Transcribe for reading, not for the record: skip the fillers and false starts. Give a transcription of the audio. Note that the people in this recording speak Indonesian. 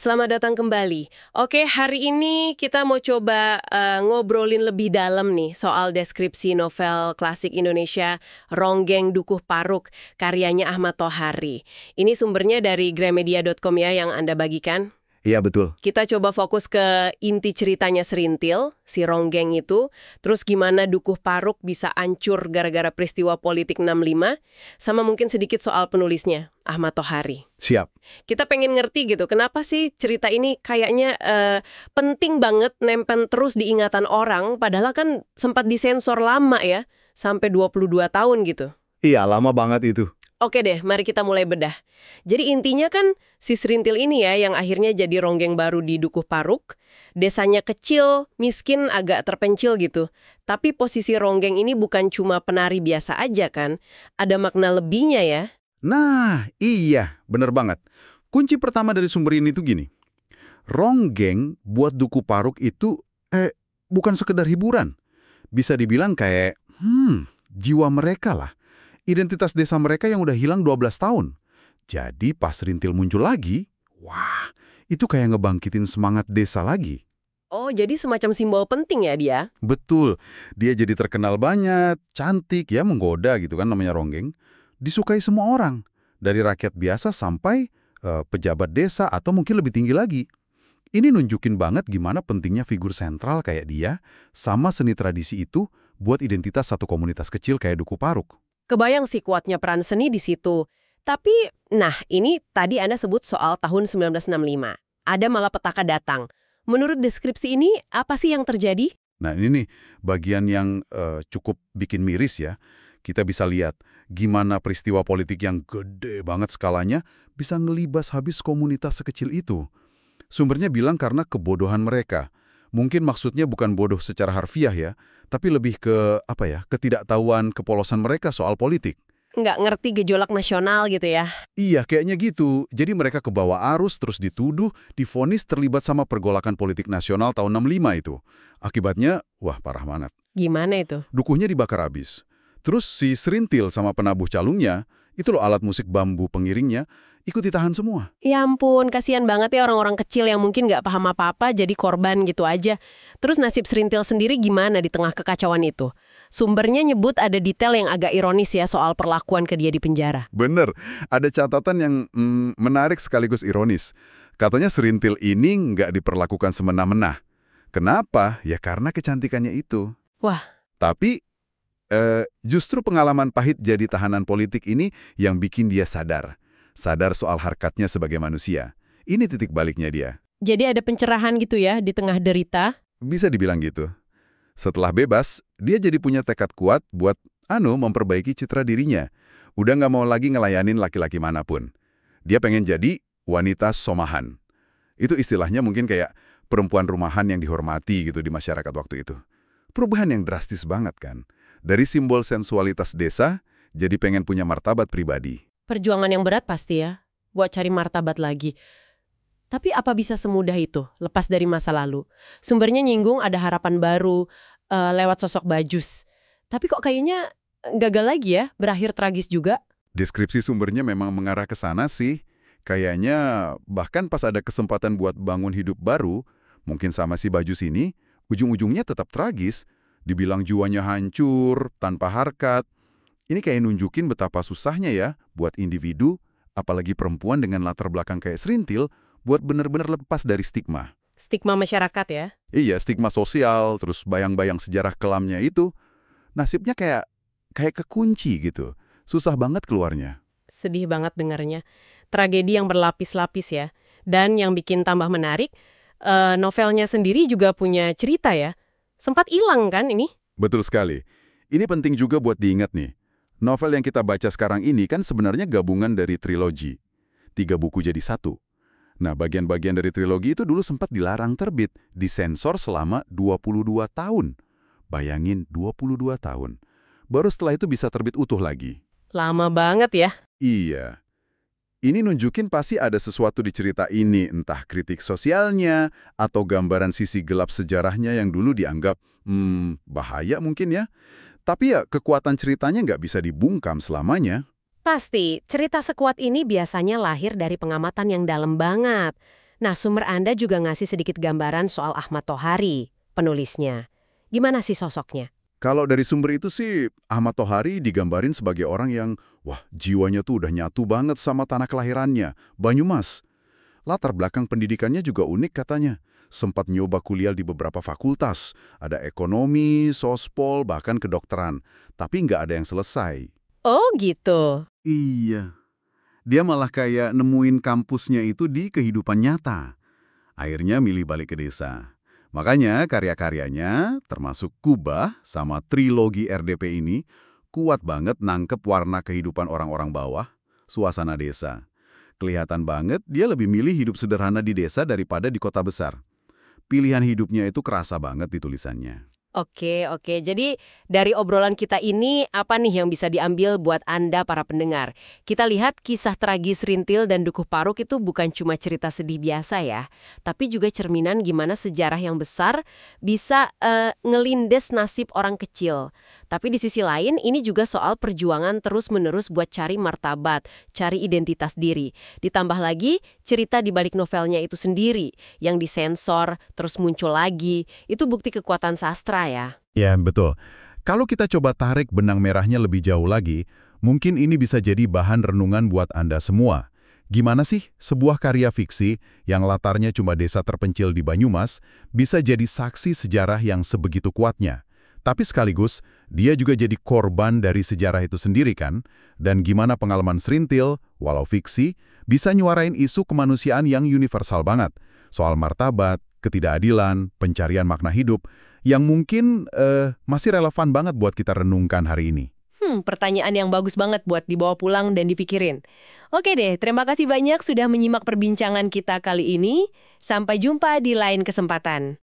Selamat datang kembali. Oke, hari ini kita mau coba ngobrolin lebih dalam nih soal deskripsi novel klasik Indonesia Ronggeng Dukuh Paruk, karyanya Ahmad Tohari. Ini sumbernya dari gramedia.com ya yang Anda bagikan. Iya, betul. Kita coba fokus ke inti ceritanya Serintil, si Ronggeng itu, terus gimana Dukuh Paruk bisa hancur gara-gara peristiwa politik 65, sama mungkin sedikit soal penulisnya, Ahmad Tohari. Siap. Kita pengen ngerti gitu, kenapa sih cerita ini kayaknya penting banget nempel terus di ingatan orang, padahal kan sempat disensor lama ya, sampai 22 tahun gitu. Iya, lama banget itu. Oke deh, mari kita mulai bedah. Jadi intinya kan si Serintil ini ya yang akhirnya jadi ronggeng baru di Dukuh Paruk. Desanya kecil, miskin, agak terpencil gitu. Tapi posisi ronggeng ini bukan cuma penari biasa aja kan. Ada makna lebihnya ya. Nah, iya, bener banget. Kunci pertama dari sumber ini tuh gini. Ronggeng buat Dukuh Paruk itu, bukan sekedar hiburan. Bisa dibilang kayak, jiwa mereka lah. Identitas desa mereka yang udah hilang 12 tahun. Jadi pas Rintil muncul lagi, wah, itu kayak ngebangkitin semangat desa lagi. Oh, jadi semacam simbol penting ya dia? Betul, dia jadi terkenal banyak, cantik ya, menggoda gitu kan namanya Ronggeng. Disukai semua orang, dari rakyat biasa sampai pejabat desa atau mungkin lebih tinggi lagi. Ini nunjukin banget gimana pentingnya figur sentral kayak dia sama seni tradisi itu buat identitas satu komunitas kecil kayak Dukuh Paruk. Kebayang sih kuatnya peran seni di situ. Tapi, nah ini tadi Anda sebut soal tahun 1965. Ada malah petaka datang. Menurut deskripsi ini, apa sih yang terjadi? Nah ini nih bagian yang cukup bikin miris ya. Kita bisa lihat gimana peristiwa politik yang gede banget skalanya bisa ngelibas habis komunitas sekecil itu. Sumbernya bilang karena kebodohan mereka. Mungkin maksudnya bukan bodoh secara harfiah ya, tapi lebih ke ketidaktahuan kepolosan mereka soal politik. Nggak ngerti gejolak nasional gitu ya? Iya, kayaknya gitu. Jadi mereka kebawa arus terus dituduh, divonis terlibat sama pergolakan politik nasional tahun 65 itu. Akibatnya, wah parah banget. Gimana itu? Dukuhnya dibakar habis. Terus si Serintil sama penabuh calungnya, itu loh alat musik bambu pengiringnya, ikut ditahan semua. Ya ampun, kasihan banget ya orang-orang kecil yang mungkin nggak paham apa-apa jadi korban gitu aja. Terus nasib Serintil sendiri gimana di tengah kekacauan itu? Sumbernya nyebut ada detail yang agak ironis ya soal perlakuan ke dia di penjara. Bener, ada catatan yang menarik sekaligus ironis. Katanya Serintil ini nggak diperlakukan semena-mena. Kenapa? Ya karena kecantikannya itu. Wah. Tapi justru pengalaman pahit jadi tahanan politik ini yang bikin dia sadar. Sadar soal harkatnya sebagai manusia. Ini titik baliknya dia. Jadi ada pencerahan gitu ya di tengah derita? Bisa dibilang gitu. Setelah bebas, dia jadi punya tekad kuat buat memperbaiki citra dirinya. Udah nggak mau lagi ngelayanin laki-laki manapun. Dia pengen jadi wanita somahan. Itu istilahnya mungkin kayak perempuan rumahan yang dihormati gitu di masyarakat waktu itu. Perubahan yang drastis banget kan. Dari simbol sensualitas desa, jadi pengen punya martabat pribadi. Perjuangan yang berat pasti ya, buat cari martabat lagi. Tapi apa bisa semudah itu, lepas dari masa lalu? Sumbernya nyinggung ada harapan baru, lewat sosok Bajus. Tapi kok kayaknya gagal lagi ya, berakhir tragis juga? Deskripsi sumbernya memang mengarah ke sana sih. Kayaknya bahkan pas ada kesempatan buat bangun hidup baru, mungkin sama si Bajus ini, ujung-ujungnya tetap tragis. Dibilang jiwanya hancur, tanpa harkat. Ini kayak nunjukin betapa susahnya ya buat individu, apalagi perempuan dengan latar belakang kayak Serintil, buat bener-bener lepas dari stigma. Stigma masyarakat ya? Iya, stigma sosial, terus bayang-bayang sejarah kelamnya itu, nasibnya kayak kekunci gitu. Susah banget keluarnya. Sedih banget dengarnya. Tragedi yang berlapis-lapis ya. Dan yang bikin tambah menarik, novelnya sendiri juga punya cerita ya. Sempat hilang kan ini? Betul sekali. Ini penting juga buat diingat nih. Novel yang kita baca sekarang ini kan sebenarnya gabungan dari trilogi. 3 buku jadi 1. Nah, bagian-bagian dari trilogi itu dulu sempat dilarang terbit, disensor selama 22 tahun. Bayangin, 22 tahun. Baru setelah itu bisa terbit utuh lagi. Lama banget ya? Iya. Ini nunjukin pasti ada sesuatu di cerita ini, entah kritik sosialnya, atau gambaran sisi gelap sejarahnya yang dulu dianggap, bahaya mungkin ya. Tapi ya, kekuatan ceritanya nggak bisa dibungkam selamanya. Pasti, cerita sekuat ini biasanya lahir dari pengamatan yang dalam banget. Nah, sumber Anda juga ngasih sedikit gambaran soal Ahmad Tohari, penulisnya. Gimana sih sosoknya? Kalau dari sumber itu sih, Ahmad Tohari digambarin sebagai orang yang, wah, jiwanya tuh udah nyatu banget sama tanah kelahirannya, Banyumas. Latar belakang pendidikannya juga unik katanya. Sempat nyoba kuliah di beberapa fakultas, ada ekonomi, sospol, bahkan kedokteran. Tapi nggak ada yang selesai. Oh gitu. Iya. Dia malah kayak nemuin kampusnya itu di kehidupan nyata. Akhirnya milih balik ke desa. Makanya karya-karyanya, termasuk Kubah sama trilogi RDP ini, kuat banget nangkep warna kehidupan orang-orang bawah, suasana desa. Kelihatan banget dia lebih milih hidup sederhana di desa daripada di kota besar. Pilihan hidupnya itu kerasa banget di tulisannya. Oke, oke. Jadi dari obrolan kita ini, apa nih yang bisa diambil buat Anda para pendengar? Kita lihat kisah tragis Rintil dan Dukuh Paruk itu bukan cuma cerita sedih biasa ya, tapi juga cerminan gimana sejarah yang besar bisa ngelindes nasib orang kecil. Tapi di sisi lain, ini juga soal perjuangan terus-menerus buat cari martabat, cari identitas diri. Ditambah lagi, cerita di balik novelnya itu sendiri, yang disensor, terus muncul lagi, itu bukti kekuatan sastra ya. Ya, betul. Kalau kita coba tarik benang merahnya lebih jauh lagi, mungkin ini bisa jadi bahan renungan buat Anda semua. Gimana sih sebuah karya fiksi yang latarnya cuma desa terpencil di Banyumas bisa jadi saksi sejarah yang sebegitu kuatnya? Tapi sekaligus, dia juga jadi korban dari sejarah itu sendiri kan? Dan gimana pengalaman Srintil, walau fiksi, bisa nyuarain isu kemanusiaan yang universal banget. Soal martabat, ketidakadilan, pencarian makna hidup, yang mungkin masih relevan banget buat kita renungkan hari ini. Pertanyaan yang bagus banget buat dibawa pulang dan dipikirin. Oke deh, terima kasih banyak sudah menyimak perbincangan kita kali ini. Sampai jumpa di lain kesempatan.